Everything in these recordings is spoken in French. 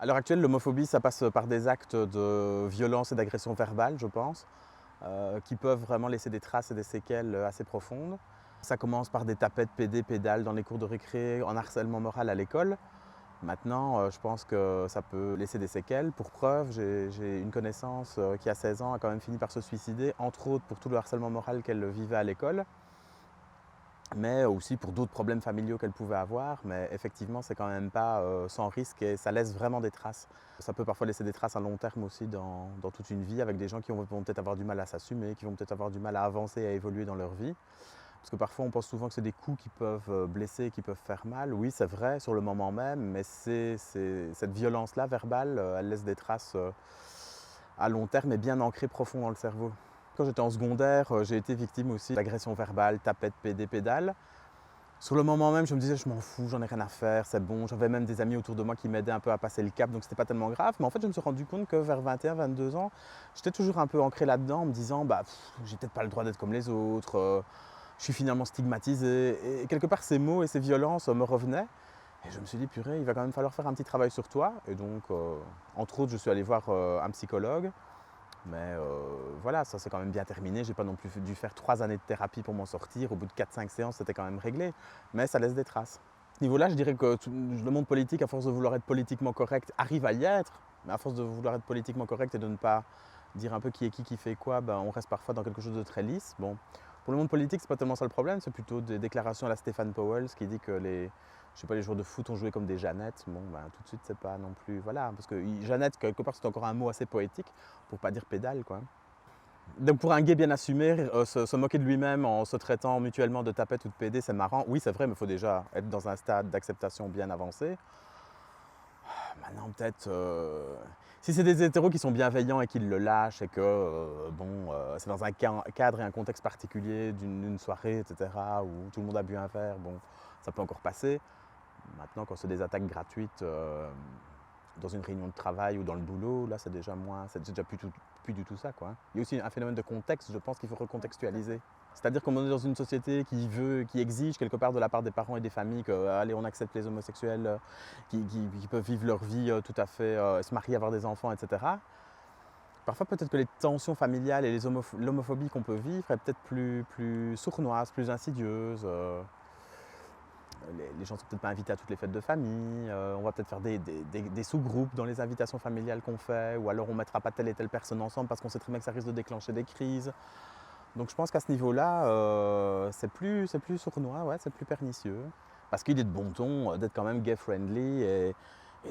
À l'heure actuelle, l'homophobie, ça passe par des actes de violence et d'agression verbale, je pense, qui peuvent vraiment laisser des traces et des séquelles assez profondes. Ça commence par des tapettes PD, pédales dans les cours de récré, en harcèlement moral à l'école. Maintenant, je pense que ça peut laisser des séquelles. Pour preuve, j'ai une connaissance qui, à 16 ans, a quand même fini par se suicider, entre autres pour tout le harcèlement moral qu'elle vivait à l'école, mais aussi pour d'autres problèmes familiaux qu'elle pouvait avoir. Mais effectivement, c'est quand même pas sans risque et ça laisse vraiment des traces. Ça peut parfois laisser des traces à long terme aussi dans toute une vie, avec des gens qui vont peut-être avoir du mal à s'assumer, qui vont peut-être avoir du mal à avancer et à évoluer dans leur vie. Parce que parfois on pense souvent que c'est des coups qui peuvent blesser, qui peuvent faire mal. Oui, c'est vrai sur le moment même, mais cette violence-là, verbale, elle laisse des traces à long terme et bien ancrées profond dans le cerveau. Quand j'étais en secondaire, j'ai été victime aussi d'agressions verbales, tapettes, PD, pédales. Sur le moment même, je me disais, je m'en fous, j'en ai rien à faire, c'est bon. J'avais même des amis autour de moi qui m'aidaient un peu à passer le cap, donc c'était pas tellement grave. Mais en fait, je me suis rendu compte que vers 21, 22 ans, j'étais toujours un peu ancré là-dedans, en me disant, bah, j'ai peut-être pas le droit d'être comme les autres, je suis finalement stigmatisé. Et quelque part, ces mots et ces violences me revenaient. Et je me suis dit, purée, il va quand même falloir faire un petit travail sur toi. Et donc, entre autres, je suis allé voir un psychologue. Mais voilà, ça s'est quand même bien terminé. J'ai pas non plus dû faire 3 années de thérapie pour m'en sortir. Au bout de 4-5 séances, c'était quand même réglé. Mais ça laisse des traces. À ce niveau-là, je dirais que le monde politique, à force de vouloir être politiquement correct, arrive à y être. Mais à force de vouloir être politiquement correct et de ne pas dire un peu qui est qui fait quoi, ben, on reste parfois dans quelque chose de très lisse. Bon. Pour le monde politique, c'est pas tellement ça le problème, c'est plutôt des déclarations à la Stéphane Powell qui dit que les joueurs de foot ont joué comme des Jeannettes. Bon, ben, tout de suite, c'est pas non plus. Voilà, parce que Jeannette, quelque part, c'est encore un mot assez poétique, pour pas dire pédale, quoi. Donc pour un gay bien assumé, se moquer de lui-même en se traitant mutuellement de tapette ou de PD, c'est marrant. Oui, c'est vrai, mais il faut déjà être dans un stade d'acceptation bien avancé. Maintenant, peut-être, si c'est des hétéros qui sont bienveillants et qui le lâchent et que c'est dans un cadre et un contexte particulier d'une soirée, etc., où tout le monde a bu un verre, bon, ça peut encore passer. Maintenant, quand c'est des attaques gratuites dans une réunion de travail ou dans le boulot, là, c'est déjà moins, c'est déjà plus du tout ça, quoi. Il y a aussi un phénomène de contexte, je pense qu'il faut recontextualiser. C'est-à-dire qu'on est dans une société qui exige quelque part de la part des parents et des familles que, allez, on accepte les homosexuels qui peuvent vivre leur vie tout à fait, se marier, avoir des enfants, etc. Parfois, peut-être que les tensions familiales et l'homophobie qu'on peut vivre est peut-être plus sournoise, plus insidieuse. Les gens ne sont peut-être pas invités à toutes les fêtes de famille, on va peut-être faire des sous-groupes dans les invitations familiales qu'on fait, ou alors on ne mettra pas telle et telle personne ensemble parce qu'on sait très bien que ça risque de déclencher des crises. Donc je pense qu'à ce niveau-là, c'est plus sournois, ouais, c'est plus pernicieux. Parce qu'il est de bon ton d'être quand même gay-friendly et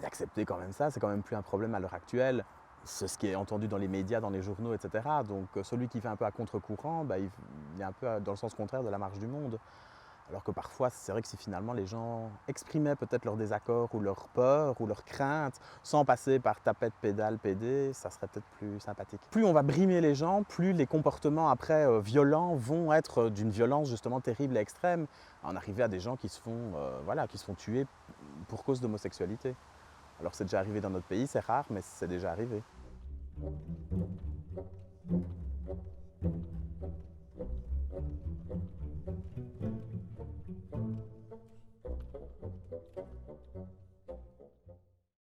d'accepter quand même ça, c'est quand même plus un problème à l'heure actuelle. C'est ce qui est entendu dans les médias, dans les journaux, etc. Donc celui qui fait un peu à contre-courant, bah, il est un peu dans le sens contraire de la marche du monde. Alors que parfois, c'est vrai que si finalement les gens exprimaient peut-être leur désaccord ou leur peur ou leur crainte sans passer par tapette, pédale, PD, ça serait peut-être plus sympathique. Plus on va brimer les gens, plus les comportements après violents vont être d'une violence justement terrible et extrême. En arriver à des gens qui se font tuer pour cause d'homosexualité. Alors c'est déjà arrivé dans notre pays, c'est rare, mais c'est déjà arrivé.